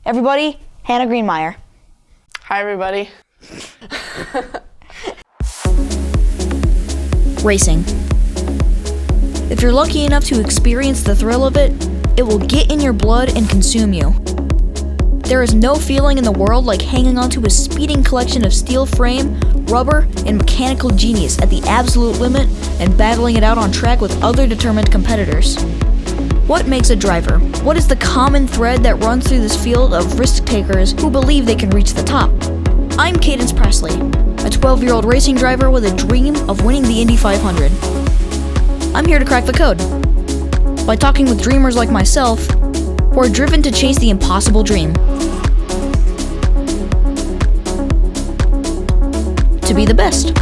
Everybody, Hannah Greenemeier. Hi, everybody. Racing. If you're lucky enough to experience the thrill of it, it will get in your blood and consume you. There is no feeling in the world like hanging onto a speeding collection of steel frame, rubber, and mechanical genius at the absolute limit and battling it out on track with other determined competitors. What makes a driver? What is the common thread that runs through this field of risk-takers who believe they can reach the top? I'm Cadence Presley, a 12-year-old racing driver with a dream of winning the Indy 500. I'm here to crack the code by talking with dreamers like myself who are driven to chase the impossible dream. To be the best.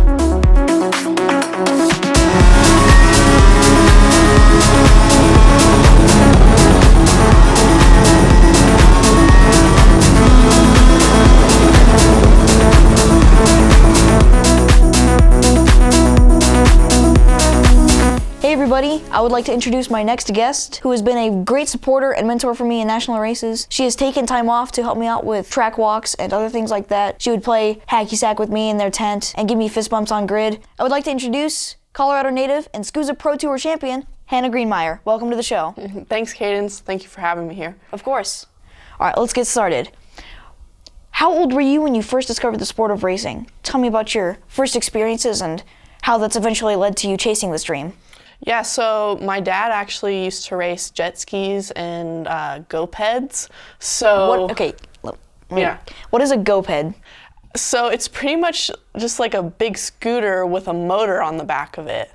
Hey everybody, I would like to introduce my next guest, who has been a great supporter and mentor for me in national races. She has taken time off to help me out with track walks and other things like that. She would play hacky sack with me in their tent and give me fist bumps on grid. I would like to introduce Colorado native and SKUSA Pro Tour champion, Hannah Greenemeier. Welcome to the show. Thanks, Cadence. Thank you for having me here. Of course. All right, let's get started. How old were you when you first discovered the sport of racing? Tell me about your first experiences and how that's eventually led to you chasing this dream. Yeah, so my dad actually used to race jet skis and go-peds. So What is a go-ped? So it's pretty much just like a big scooter with a motor on the back of it.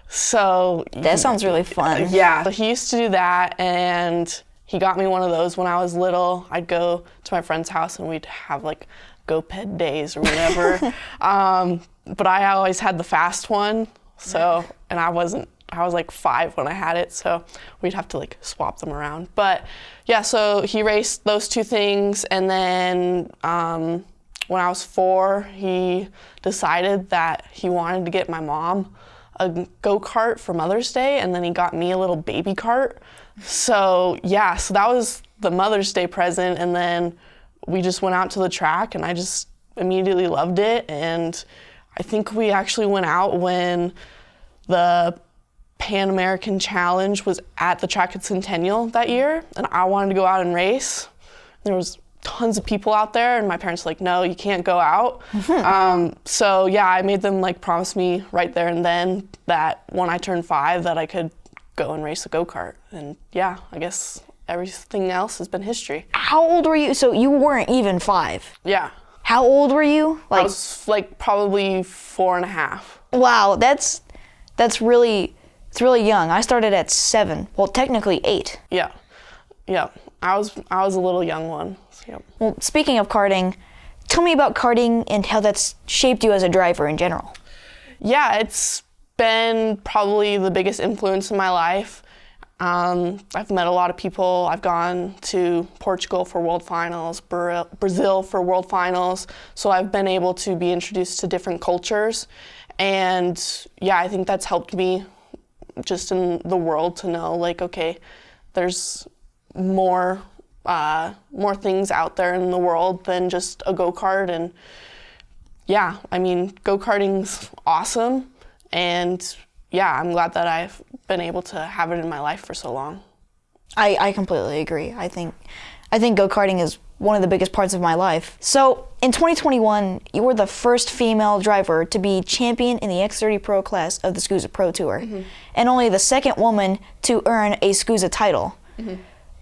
So That sounds really fun. Yeah, so he used to do that, and he got me one of those when I was little. I'd go to my friend's house and we'd have like go-ped days or whatever. But I always had the fast one. So, and I was like 5 when I had it, so we'd have to like swap them around. But yeah, so he raced those two things, and then when I was 4, he decided that he wanted to get my mom a go-kart for Mother's Day, and then he got me a little baby cart. So yeah, so that was the Mother's Day present, and then we just went out to the track, and I just immediately loved it. And I think we actually went out when the Pan American Challenge was at the track at Centennial that year, and I wanted to go out and race. There was tons of people out there, and my parents were like, no, you can't go out. So yeah, I made them like promise me right there and then that when I turned 5 that I could go and race a go-kart. And yeah, I guess everything else has been history. How old were you? So you weren't even 5. Yeah. How old were you? I was like probably 4.5. Wow, it's really young. I started at 7. Well, technically 8. Yeah. I was a little young one. So, yeah. Well, speaking of karting, tell me about karting and how that's shaped you as a driver in general. Yeah, it's been probably the biggest influence in my life. I've met a lot of people. I've gone to Portugal for World Finals, Brazil for World Finals, so I've been able to be introduced to different cultures. And yeah, I think that's helped me just in the world to know, like, okay, there's more things out there in the world than just a go-kart. And yeah, I mean, go-karting's awesome, and yeah, I'm glad that I've been able to have it in my life for so long. I completely agree. I think go-karting is one of the biggest parts of my life. So in 2021, you were the first female driver to be champion in the X30 Pro class of the SKUSA Pro Tour, and only the second woman to earn a SKUSA title.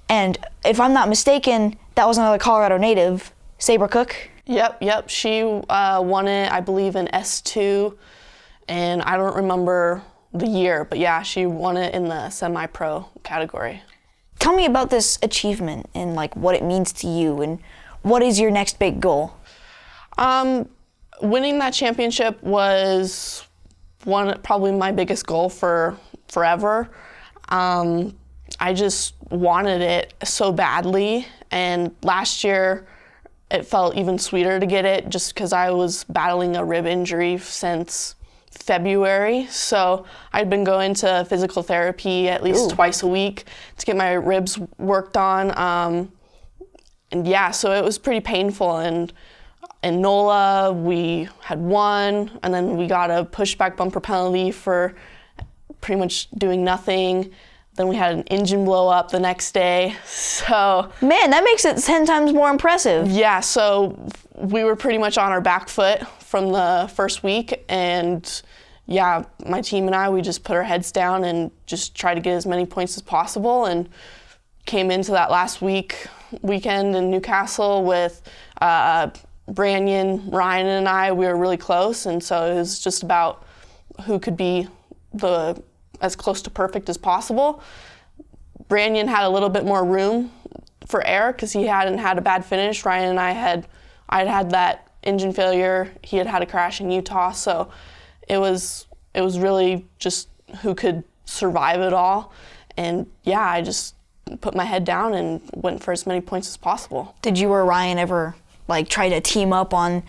And if I'm not mistaken, that was another Colorado native, Sabre Cook. Yep. She won it, I believe, in S2, and I don't remember the year, but yeah, she won it in the semi-pro category. Tell me about this achievement and like what it means to you, and what is your next big goal? Winning that championship was probably my biggest goal for forever. I just wanted it so badly, and last year it felt even sweeter to get it just because I was battling a rib injury since February. So I'd been going to physical therapy at least twice a week to get my ribs worked on. yeah, so it was pretty painful. And in NOLA, we had won, and then we got a pushback bumper penalty for pretty much doing nothing. Then we had an engine blow up the next day. So man, that makes it 10 times more impressive. yeah, so we were pretty much on our back foot from the first week, and yeah, my team and I, we just put our heads down and just tried to get as many points as possible, and came into that last weekend in Newcastle with Branyan, Ryan, and I. We were really close, and so it was just about who could be as close to perfect as possible. Branyan had a little bit more room for error because he hadn't had a bad finish. Ryan and I'd had that engine failure. He had a crash in Utah, so it was really just who could survive it all. And yeah, I just put my head down and went for as many points as possible. Did you or Ryan ever like try to team up on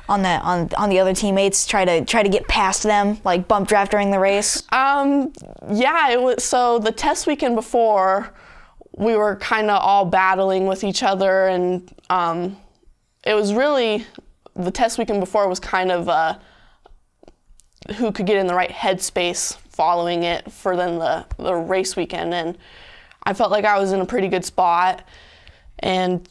the other teammates, try to get past them, like bump draft during the race? Yeah, it was. So the test weekend before, we were kind of all battling with each other, and it was really, the test weekend before was kind of who could get in the right headspace following it for then the race weekend. And I felt like I was in a pretty good spot. And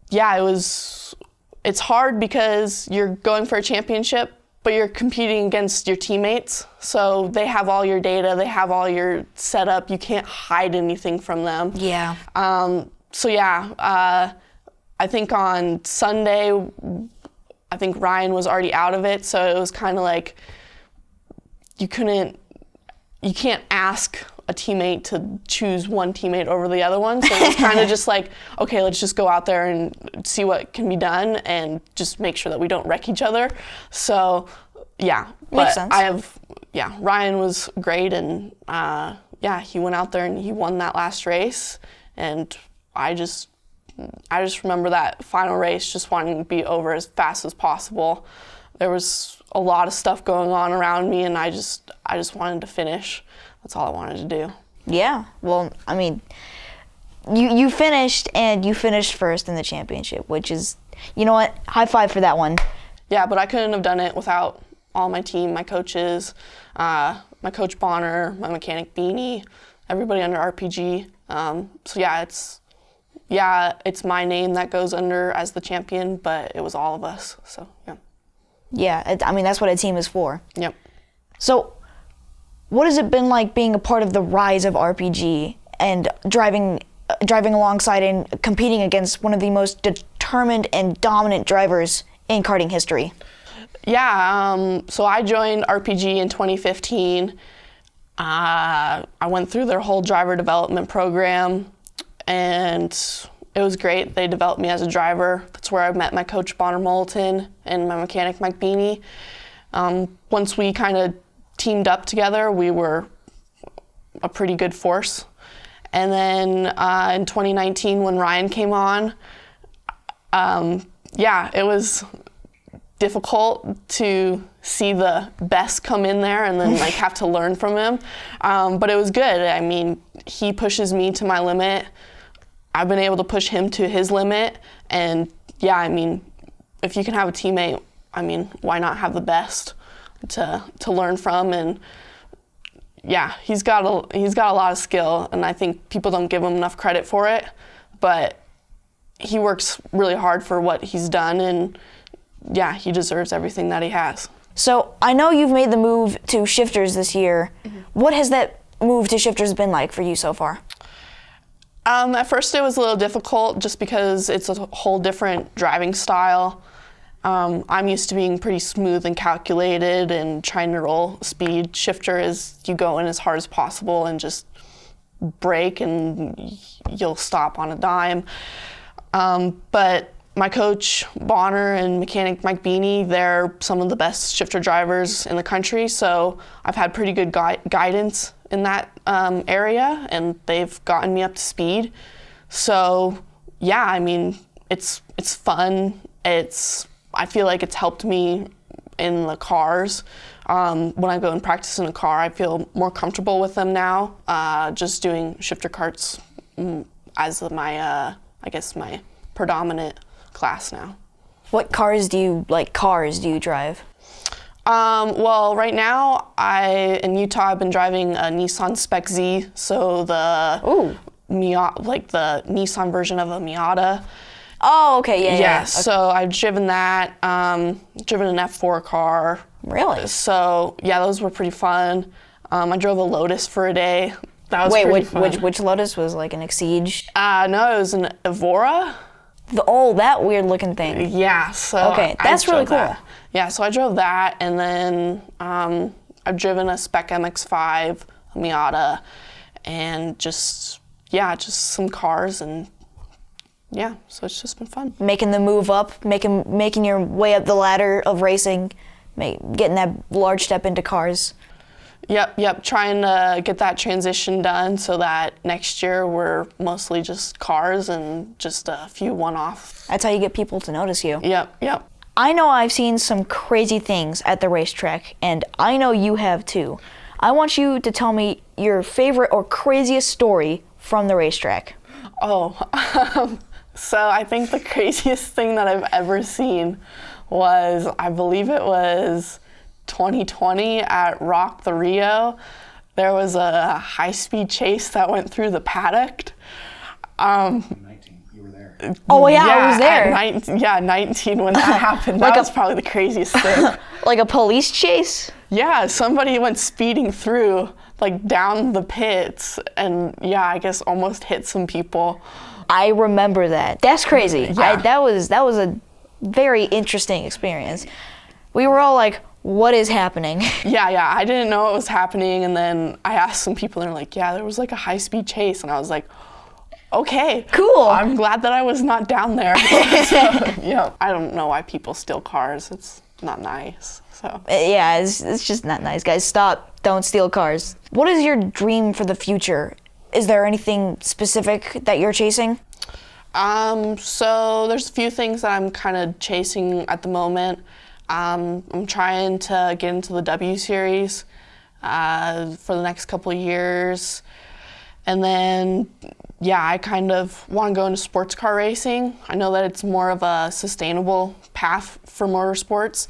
yeah, it's hard because you're going for a championship, but you're competing against your teammates. So they have all your data, they have all your setup. You can't hide anything from them. Yeah. So yeah, I think on Sunday, I think Ryan was already out of it. So it was kind of like, you can't ask a teammate to choose one teammate over the other one. So it's kind of just like, okay, let's just go out there and see what can be done and just make sure that we don't wreck each other. So yeah, makes sense. Ryan was great, and yeah, he went out there and he won that last race. And I just remember that final race just wanting to be over as fast as possible. There was a lot of stuff going on around me, and I just wanted to finish. That's all I wanted to do. Yeah, well, I mean, you finished, and you finished first in the championship, which is, you know what, high five for that one. Yeah, but I couldn't have done it without all my team, my coaches, my coach Bonner, my mechanic Beanie, everybody under RPG. So yeah, it's my name that goes under as the champion, but it was all of us, so yeah. Yeah, I mean, that's what a team is for. Yep. So, what has it been like being a part of the rise of RPG and driving alongside and competing against one of the most determined and dominant drivers in karting history? Yeah, so I joined RPG in 2015. I went through their whole driver development program, and it was great. They developed me as a driver. That's where I met my coach Bonner Moulton and my mechanic Mike Beanie. Once we kind of teamed up together, we were a pretty good force. And then in 2019, when Ryan came on, yeah, it was difficult to see the best come in there and then like have to learn from him. But it was good. I mean, he pushes me to my limit. I've been able to push him to his limit. And yeah, I mean, if you can have a teammate, I mean, why not have the best to learn from? And yeah, he's got a lot of skill, and I think people don't give him enough credit for it, but he works really hard for what he's done, and yeah, he deserves everything that he has. So I know you've made the move to shifters this year. Mm-hmm. What has that move to shifters been like for you so far? At first it was a little difficult just because it's a whole different driving style. I'm used to being pretty smooth and calculated and trying to roll speed. Shifter is you go in as hard as possible and just brake and you'll stop on a dime. But my coach Bonner and mechanic Mike Beanie, they're some of the best shifter drivers in the country, so I've had pretty good guidance in that area, and they've gotten me up to speed. So yeah, I mean, it's fun. I feel like it's helped me in the cars. When I go and practice in a car, I feel more comfortable with them now. Just doing shifter karts as my, I guess my predominant class now. What cars do you drive? Well, right now, in Utah, I've been driving a Nissan Spec Z, so the the Nissan version of a Miata. Oh, okay, yeah. So I've driven that, driven an F4 car. Really? So, yeah, those were pretty fun. I drove a Lotus for a day. That was pretty fun. Which Lotus was like an Exige? No, it was an Evora. That weird looking thing. Yeah, so okay, that's really cool. That. Yeah, so I drove that, and then I've driven a Spec MX-5, a Miata, and just some cars, and yeah, so it's just been fun. Making the move up, making your way up the ladder of racing, getting that large step into cars. Yep, trying to get that transition done so that next year we're mostly just cars and just a few one-off. That's how you get people to notice you. Yep. I know I've seen some crazy things at the racetrack, and I know you have too. I want you to tell me your favorite or craziest story from the racetrack. So I think the craziest thing that I've ever seen was, I believe it was 2020 at Rock the Rio. There was a high-speed chase that went through the paddock. 19, you were there. Oh yeah, I was there. 19 when that happened. That was probably the craziest thing. Like a police chase? Yeah, somebody went speeding through, like down the pits, and I guess almost hit some people. I remember that. That's crazy. Yeah. That was a very interesting experience. We were all like, what is happening? Yeah, I didn't know what was happening, and then I asked some people, and they're like, yeah, there was like a high-speed chase, and I was like, okay. Cool. I'm glad that I was not down there. So, I don't know why people steal cars. It's not nice, so. Yeah, it's just not nice, guys. Stop. Don't steal cars. What is your dream for the future? Is there anything specific that you're chasing? So there's a few things that I'm kind of chasing at the moment. I'm trying to get into the W Series for the next couple of years. And then, I kind of want to go into sports car racing. I know that it's more of a sustainable path for motorsports.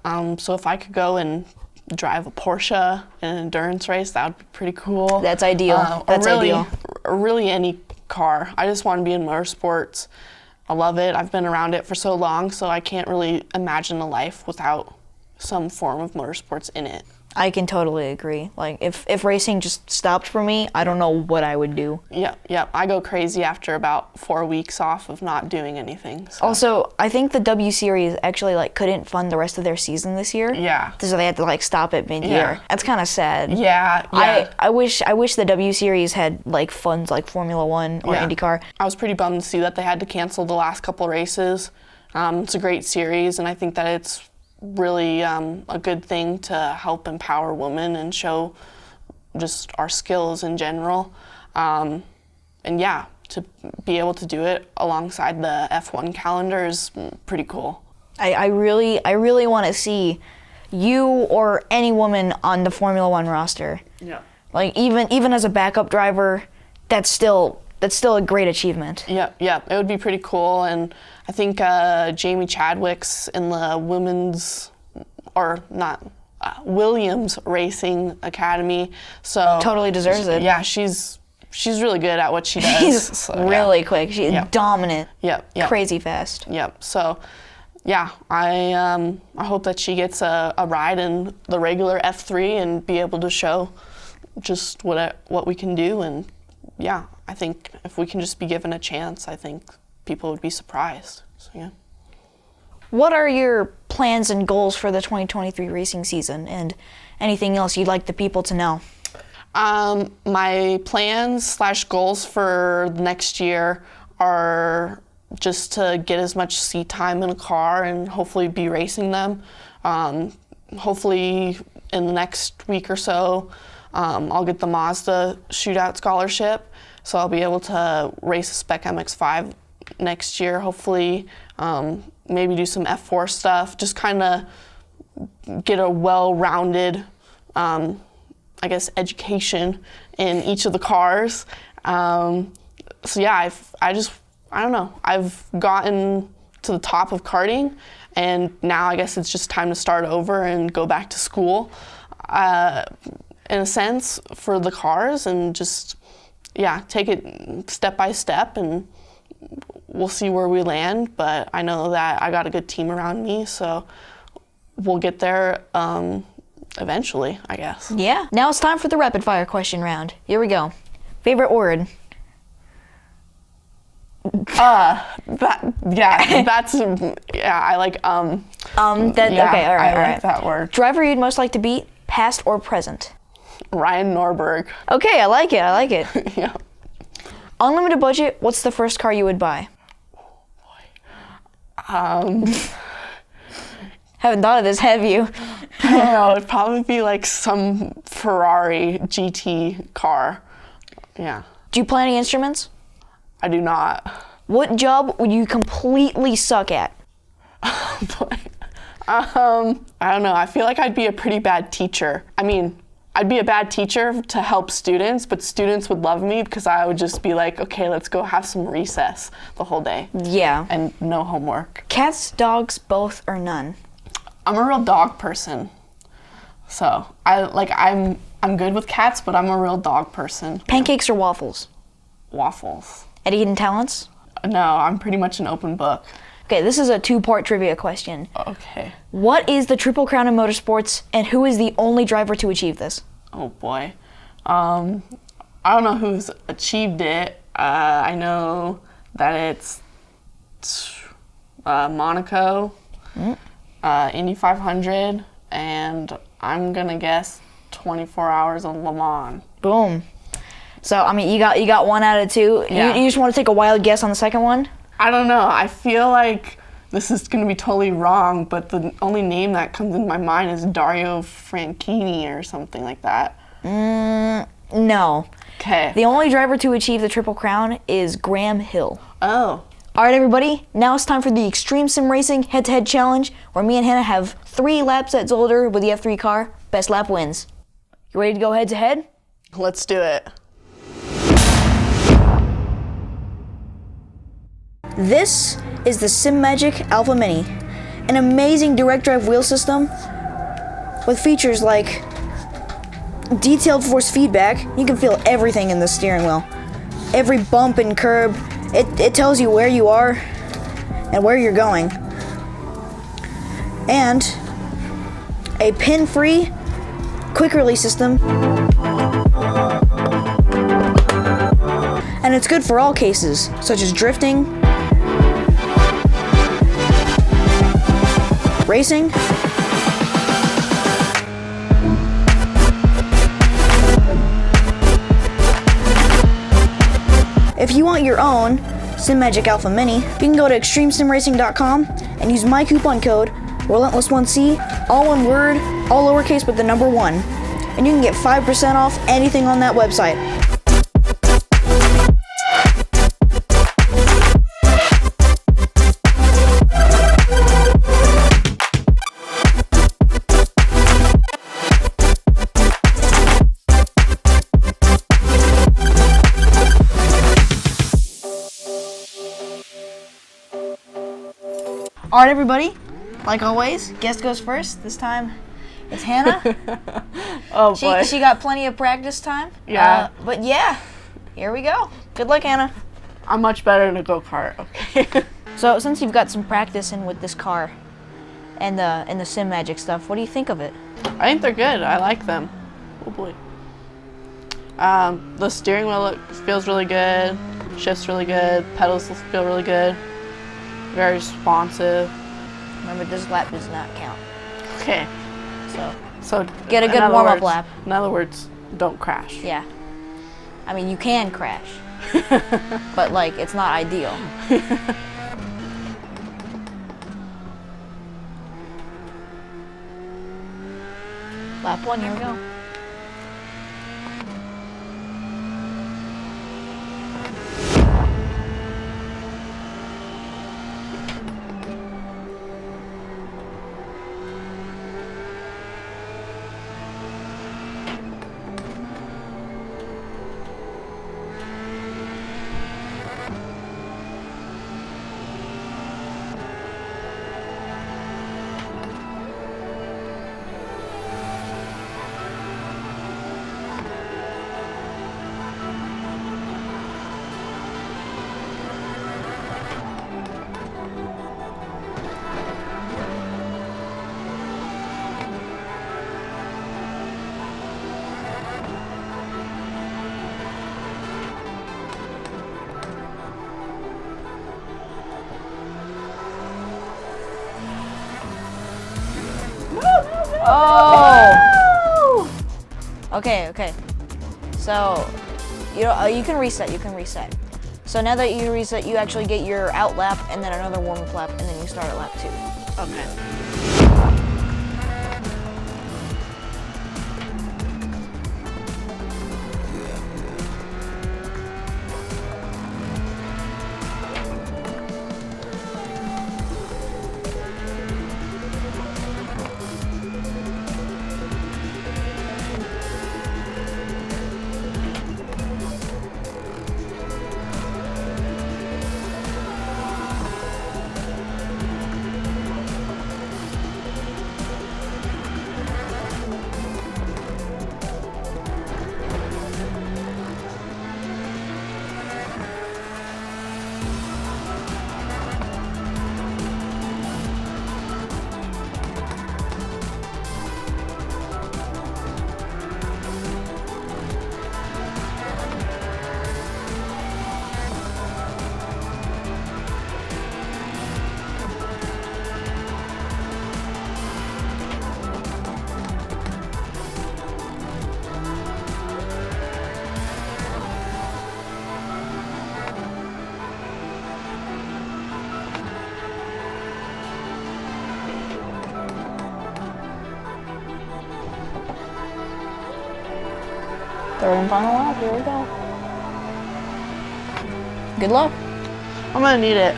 So if I could go and drive a Porsche in an endurance race, that would be pretty cool. That's ideal. Ideal. Really any car. I just want to be in motorsports. I love it. I've been around it for so long, so I can't really imagine a life without some form of motorsports in it. I can totally agree. Like, if racing just stopped for me, I don't know what I would do. Yep. I go crazy after about 4 weeks off of not doing anything. So. Also, I think the W Series actually couldn't fund the rest of their season this year. Yeah. So they had to stop it mid-year. Yeah. That's kind of sad. Yeah. I wish the W Series had funds like Formula One or IndyCar. I was pretty bummed to see that they had to cancel the last couple races. It's a great series, and I think that it's really a good thing to help empower women and show just our skills in general. To be able to do it alongside the F1 calendar is pretty cool. I really want to see you or any woman on the Formula One roster. Yeah. Even as a backup driver, that's still a great achievement. Yeah, it would be pretty cool, and I think Jamie Chadwick's in the Williams Racing Academy, so totally deserves it. Yeah, she's really good at what she does. She's really quick. She's dominant. Yep. Crazy fast. Yep. So, I hope that she gets a ride in the regular F3 and be able to show just what we can do, and I think if we can just be given a chance, I think people would be surprised. So, yeah. What are your plans and goals for the 2023 racing season, and anything else you'd like the people to know? My plans / goals for next year are just to get as much seat time in a car and hopefully be racing them. Hopefully in the next week or so, I'll get the Mazda shootout scholarship, so I'll be able to race a Spec MX-5 next year, hopefully. Maybe do some F4 stuff, just kind of get a well-rounded, education in each of the cars. I I don't know. I've gotten to the top of karting, and now I guess it's just time to start over and go back to school, in a sense, for the cars, and just, yeah, take it step by step, and we'll see where we land. But I know that I got a good team around me, so we'll get there eventually, I guess. Yeah. Now it's time for the rapid fire question round. Here we go. Favorite word? I like Okay, all right. like that word. Driver you'd most like to beat, past or present? Ryan Norberg. Okay, I like it. Yeah. Unlimited budget, what's the first car you would buy? I Haven't thought of this, have you? don't know, it'd probably be like some Ferrari GT car. Yeah. Do you play any instruments? I do not. What job would you completely suck at? I don't know. I feel like I'd be a pretty bad teacher. I mean, I'd be a bad teacher to help students, but students would love me because I would just be like, okay, let's go have some recess the whole day. Yeah. And no homework. Cats, dogs, both, or none? I'm a real dog person. So I'm good with cats, but I'm a real dog person. Pancakes or waffles? Waffles. Any hidden talents? No, I'm pretty much an open book. Okay, this is a two-part trivia question. Okay. What is the Triple Crown in motorsports, and who is the only driver to achieve this? Oh boy. I don't know who's achieved it. I know that it's Monaco, Indy 500, and I'm gonna guess 24 hours of Le Mans. Boom. So, I mean, you got 1 out of 2. Yeah. You just want to take a wild guess on the second one? I don't know. I feel like this is going to be totally wrong, but the only name that comes in my mind is Dario Franchitti or something like that. No. Okay. The only driver to achieve the Triple Crown is Graham Hill. Oh. All right, everybody. Now it's time for the Extreme Sim Racing head-to-head challenge, where me and Hannah have 3 lap sets older with the F3 car. Best lap wins. You ready to go head-to-head? Let's do it. This is the SimMagic Alpha Mini, an amazing direct drive wheel system with features like detailed force feedback. You can feel everything in the steering wheel. Every bump and curb, it tells you where you are and where you're going. And a pin-free quick release system. And it's good for all cases, such as drifting, racing, if you want your own SimMagic Alpha Mini, you can go to extremesimracing.com and use my coupon code Relentless1C, all one word, all lowercase but the number 1, and you can get 5% off anything on that website. All right, everybody. Like always, guest goes first. This time, it's Hannah. Oh boy. She got plenty of practice time. Yeah. But yeah, here we go. Good luck, Hannah. I'm much better in a go-kart. Okay. So since you've got some practice in with this car and the SimMagic stuff, what do you think of it? I think they're good. I like them. Oh boy. The steering wheel feels really good. Shifts really good. Pedals feel really good. Very responsive. Remember, this lap does not count. Okay. So Get a good warm-up lap. In other words, don't crash. Yeah. I mean, you can crash, but like, it's not ideal. Lap 1, here we go. Oh! Okay, okay. So, you can reset, So now that you reset, you actually get your out lap and then another warm-up lap, and then you start at lap 2. Okay. Third and final lap, here we go. Good luck. I'm gonna need it.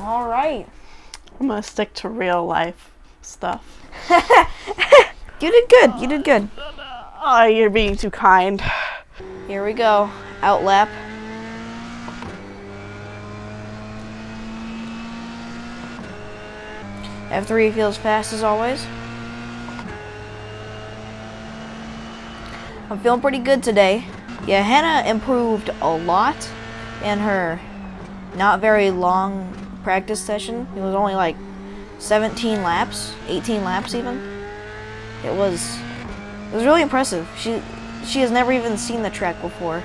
All right. I'm gonna stick to real life stuff. You did good. You did good. Oh, you're being too kind. Here we go. Out lap. F3 feels fast as always. I'm feeling pretty good today. Yeah, Hannah improved a lot in her not very long practice session. It was only like 17 laps, 18 laps even. It was really impressive. She has never even seen the track before,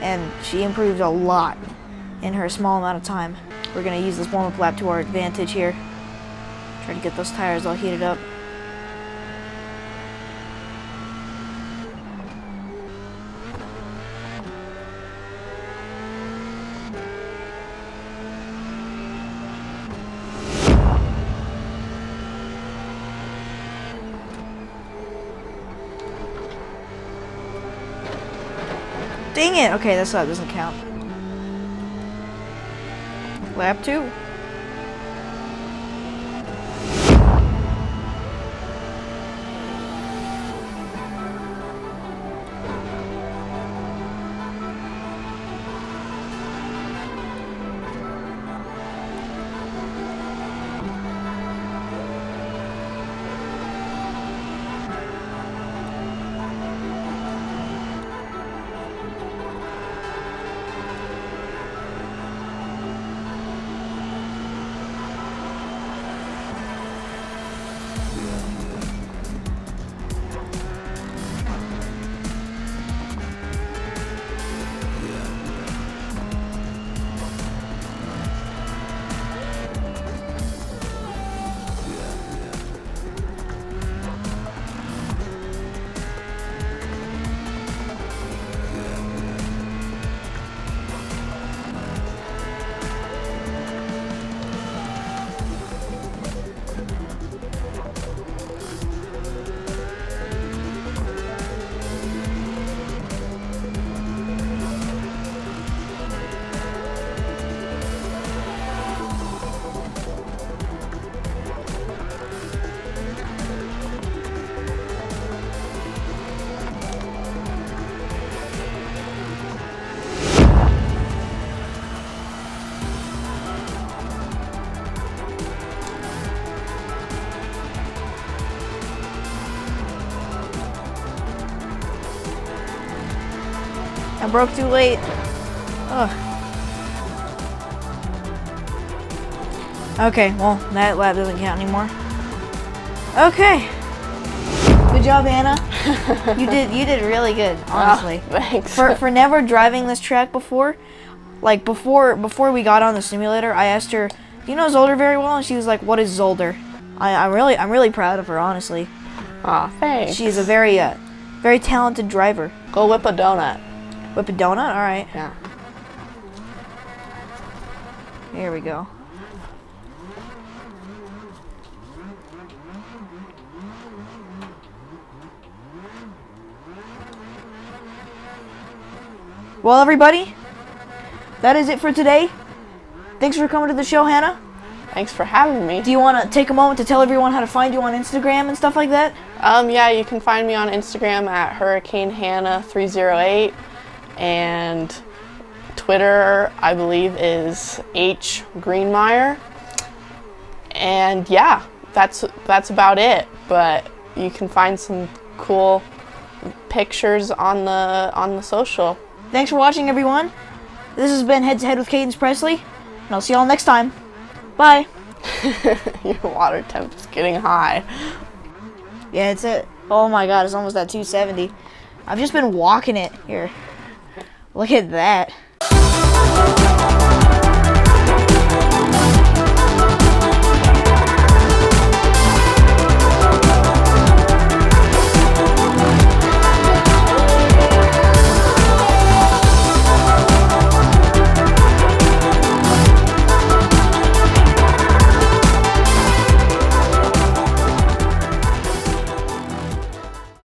and she improved a lot in her small amount of time. We're gonna use this warm-up lap to our advantage here. Try to get those tires all heated up. Dang it! Okay, that doesn't count. Lap 2. I broke too late. Ugh. Okay, well, that lap doesn't count anymore. Okay. Good job, Hannah. You did really good, honestly. Oh, thanks. For never driving this track before, like before we got on the simulator, I asked her, "Do you know Zolder very well?" And she was like, "What is Zolder?" I'm really proud of her, honestly. Aw, thanks. She's a very talented driver. Go whip a donut. Whip a donut? All right. Yeah. Here we go. Well, everybody, that is it for today. Thanks for coming to the show, Hannah. Thanks for having me. Do you want to take a moment to tell everyone how to find you on Instagram and stuff like that? Yeah, you can find me on Instagram at HurricaneHannah308, and Twitter, I believe, is Greenemeier. And yeah, that's about it. But you can find some cool pictures on the social. Thanks for watching, everyone. This has been Head to Head with Cadence Presley, and I'll see y'all next time. Bye. Your water temp is getting high. Yeah, it's it. Oh my god, it's almost at 270. I've just been walking it. Here. Look at that.